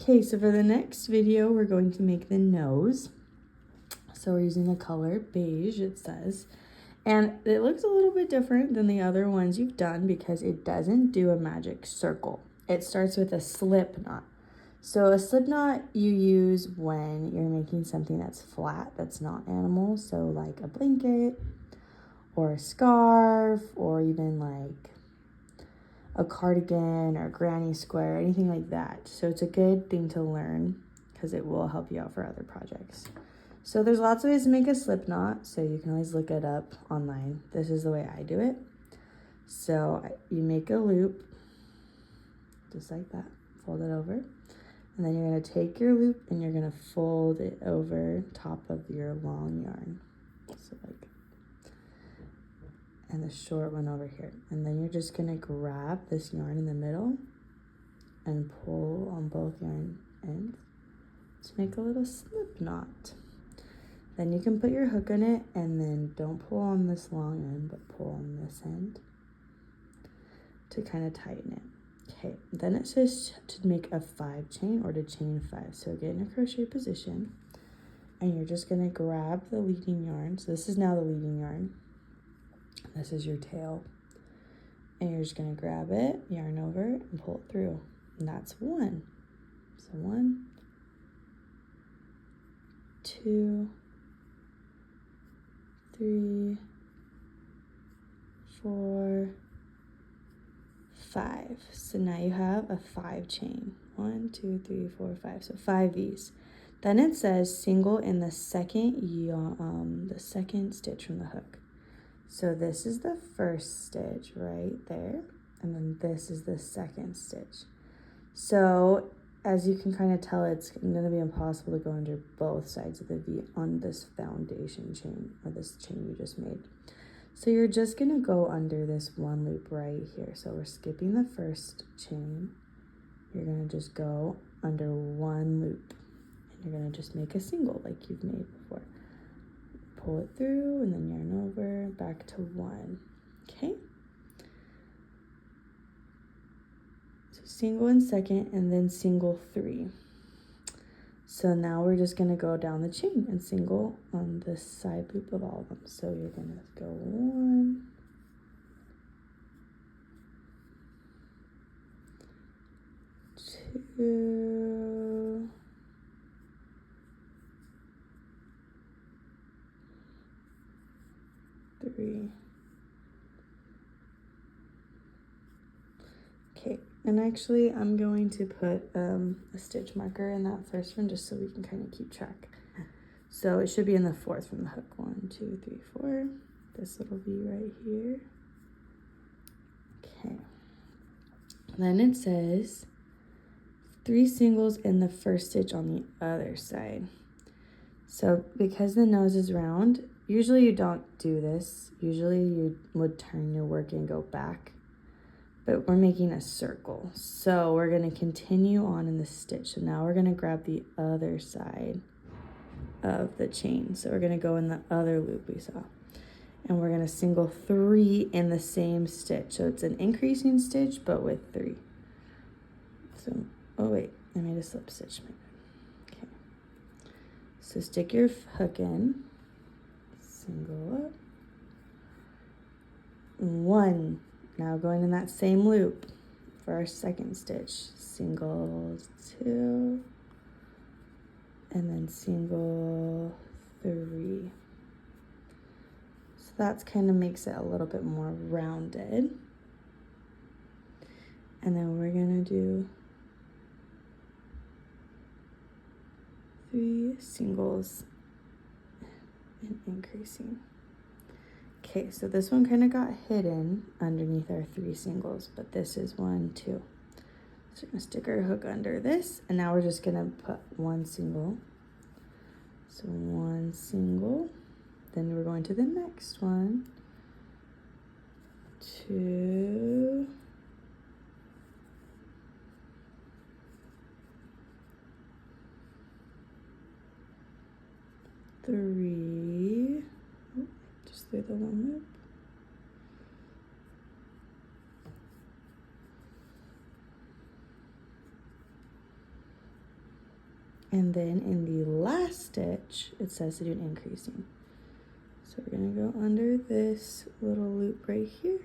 Okay, so for the next video, we're going to make the nose. So we're using the color beige, it says. And it looks a little bit different than the other ones you've done because it doesn't do a magic circle. It starts with a slip knot. So a slip knot you use when you're making something that's flat, that's not animal. So like a blanket or a scarf or even like a cardigan or a granny square, anything like that. So it's a good thing to learn because it will help you out for other projects. So there's lots of ways to make a slip knot, so you can always look it up online. This is the way I do it. So you make a loop, just like that, fold it over. And then you're gonna take your loop and you're gonna fold it over top of your long yarn. So like, and the short one over here. And then you're just gonna grab this yarn in the middle and pull on both yarn ends to make a little slip knot. Then you can put your hook in it and then don't pull on this long end, but pull on this end to kind of tighten it. Okay, then it says to make a 5 chain or to chain 5. So get in a crochet position and you're just gonna grab the leading yarn. So this is now the leading yarn. This is your tail. And you're just gonna grab it, yarn over, and pull it through. And that's 1. So 1, 2, 3, 4, 5. So now you have a 5 chain. 1, 2, 3, 4, 5. So 5 V's. Then it says single in the second stitch from the hook. So this is the first stitch right there, and then this is the second stitch. So as you can kind of tell, it's going to be impossible to go under both sides of the V on this foundation chain, or this chain you just made. So you're just going to go under this one loop right here. So we're skipping the first chain. You're going to just go under one loop, and you're going to just make a single like you've made before. Pull it through and then yarn over, back to 1. Okay? So single in second and then single 3. So now we're just gonna go down the chain and single on this side loop of all of them. So you're gonna go 1, 2, 3. Okay, and actually I'm going to put a stitch marker in that first one just so we can kind of keep track. So it should be in the 4th from the hook. 1, 2, 3, 4. This little V right here. Okay. Then it says 3 singles in the first stitch on the other side. So because the nose is round, usually you don't do this. Usually you would turn your work and go back, but we're making a circle. So we're gonna continue on in the stitch. So now we're gonna grab the other side of the chain. So we're gonna go in the other loop we saw. And we're gonna single 3 in the same stitch. So it's an increasing stitch, but with 3. So, oh wait, I made a slip stitch. Okay. So stick your hook in, single up, 1. Now going in that same loop for our second stitch, single 2, and then single 3. So that's kind of makes it a little bit more rounded. And then we're gonna do 3 singles and increasing. Okay, so this one kind of got hidden underneath our 3 singles, but this is 1, 2. So we're gonna stick our hook under this, and now we're just gonna put 1 single. So 1 single, then we're going to the next one. 2, 3, just through the one loop. And then in the last stitch, it says to do an increasing. So we're gonna go under this little loop right here,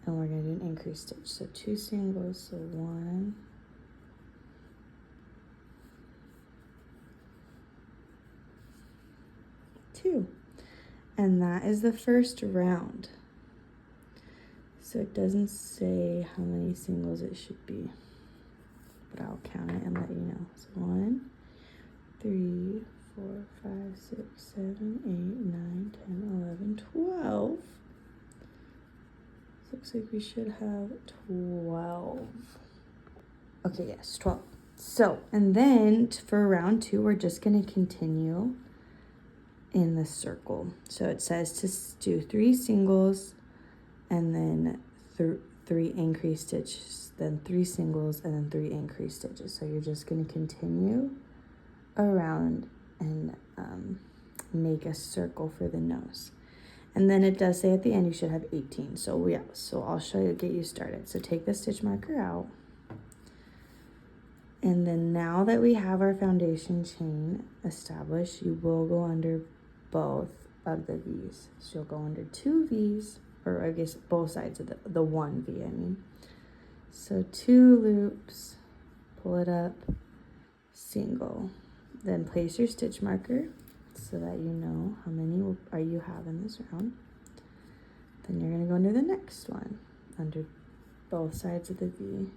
and we're gonna do an increase stitch. So 2 singles, so 1, 2. And that is the first round. So it doesn't say how many singles it should be, but I'll count it and let you know. So 1, 3, 4, 5, 6, 7, 8, 9, 10, 11, 12. Looks like we should have 12. Okay, yes, 12. So, and then for round 2, we're just going to continue in the circle. So it says to do 3 singles and then 3 increase stitches, then 3 singles and then 3 increase stitches. So you're just going to continue around and make a circle for the nose. And then it does say at the end you should have 18. So yeah, so I'll show you, get you started. So take the stitch marker out. And then now that we have our foundation chain established, you will go under both of the V's. So you'll go under 2 V's, or I guess both sides of the 1 V, I mean. So 2 loops, pull it up, single. Then place your stitch marker so that you know how many you have in this round. Then you're going to go under the next one, under both sides of the V.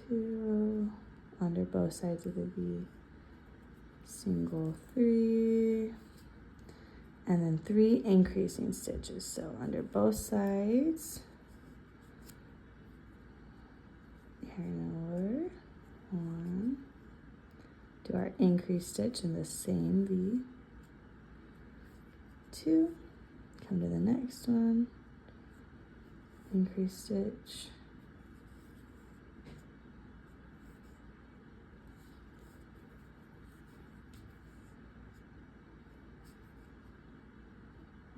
2, under both sides of the V, single 3, and then 3 increasing stitches. So under both sides, yarn over, 1, do our increase stitch in the same V, 2, come to the next one, increase stitch,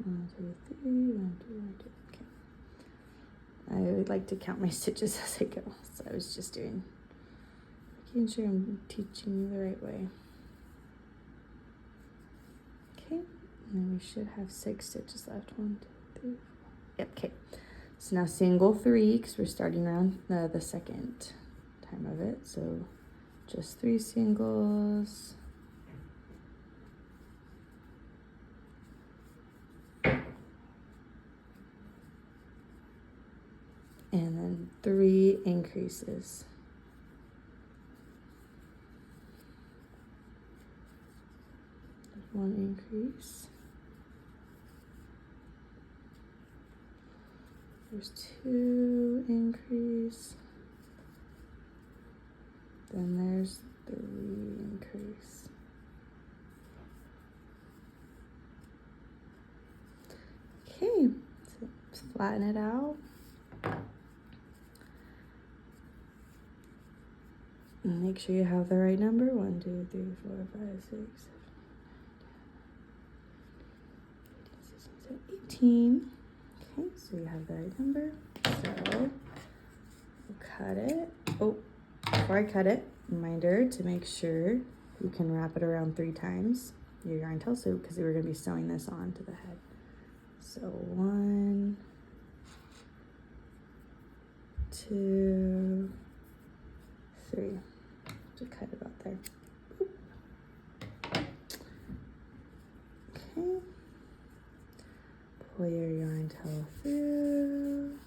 1, 2, 3, 1, 2, 1, 2. Okay. I would like to count my stitches as I go, so I was just making sure I'm teaching you the right way. Okay, and then we should have 6 stitches left. 1, 2, 3, 4. Yep. Okay. So now single 3, because we're starting around the second time of it. So just 3 singles. And then 3 increases. There's 1 increase. There's 2 increase. Then there's 3 increase. Okay, so let's flatten it out. And make sure you have the right number. 1, 2, 3, 4, 5, 6, 7, 18. Okay, so you have the right number. So we'll cut it. Oh, before I cut it, reminder to make sure you can wrap it around 3 times your yarn tail, so because we're going to be sewing this on to the head. So 1, 2, 3. To cut it out there. Okay. Pull your yarn tail through.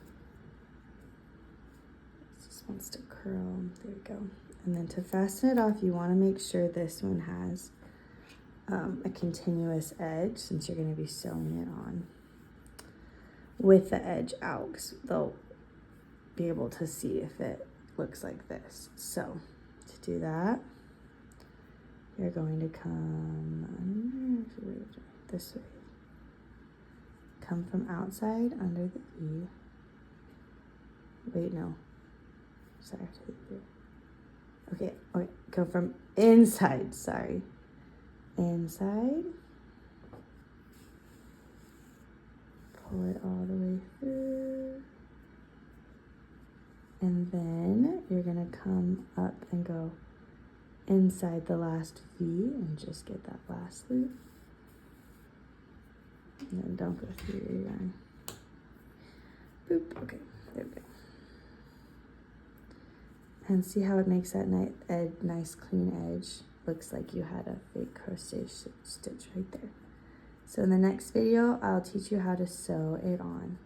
This just wants to curl. There we go. And then to fasten it off, you want to make sure this one has a continuous edge, since you're going to be sewing it on with the edge out, because they'll be able to see if it looks like this. So to do that, you're going to come under, this way. Come from outside under the V. Wait, no. Sorry. Okay, go from inside, sorry. Inside. Pull it all the way through. And then you're gonna come up and go inside the last V and just get that last loop. And then don't go through your yarn. Boop, okay, there we go. And see how it makes that nice clean edge? Looks like you had a fake crochet stitch right there. So in the next video, I'll teach you how to sew it on.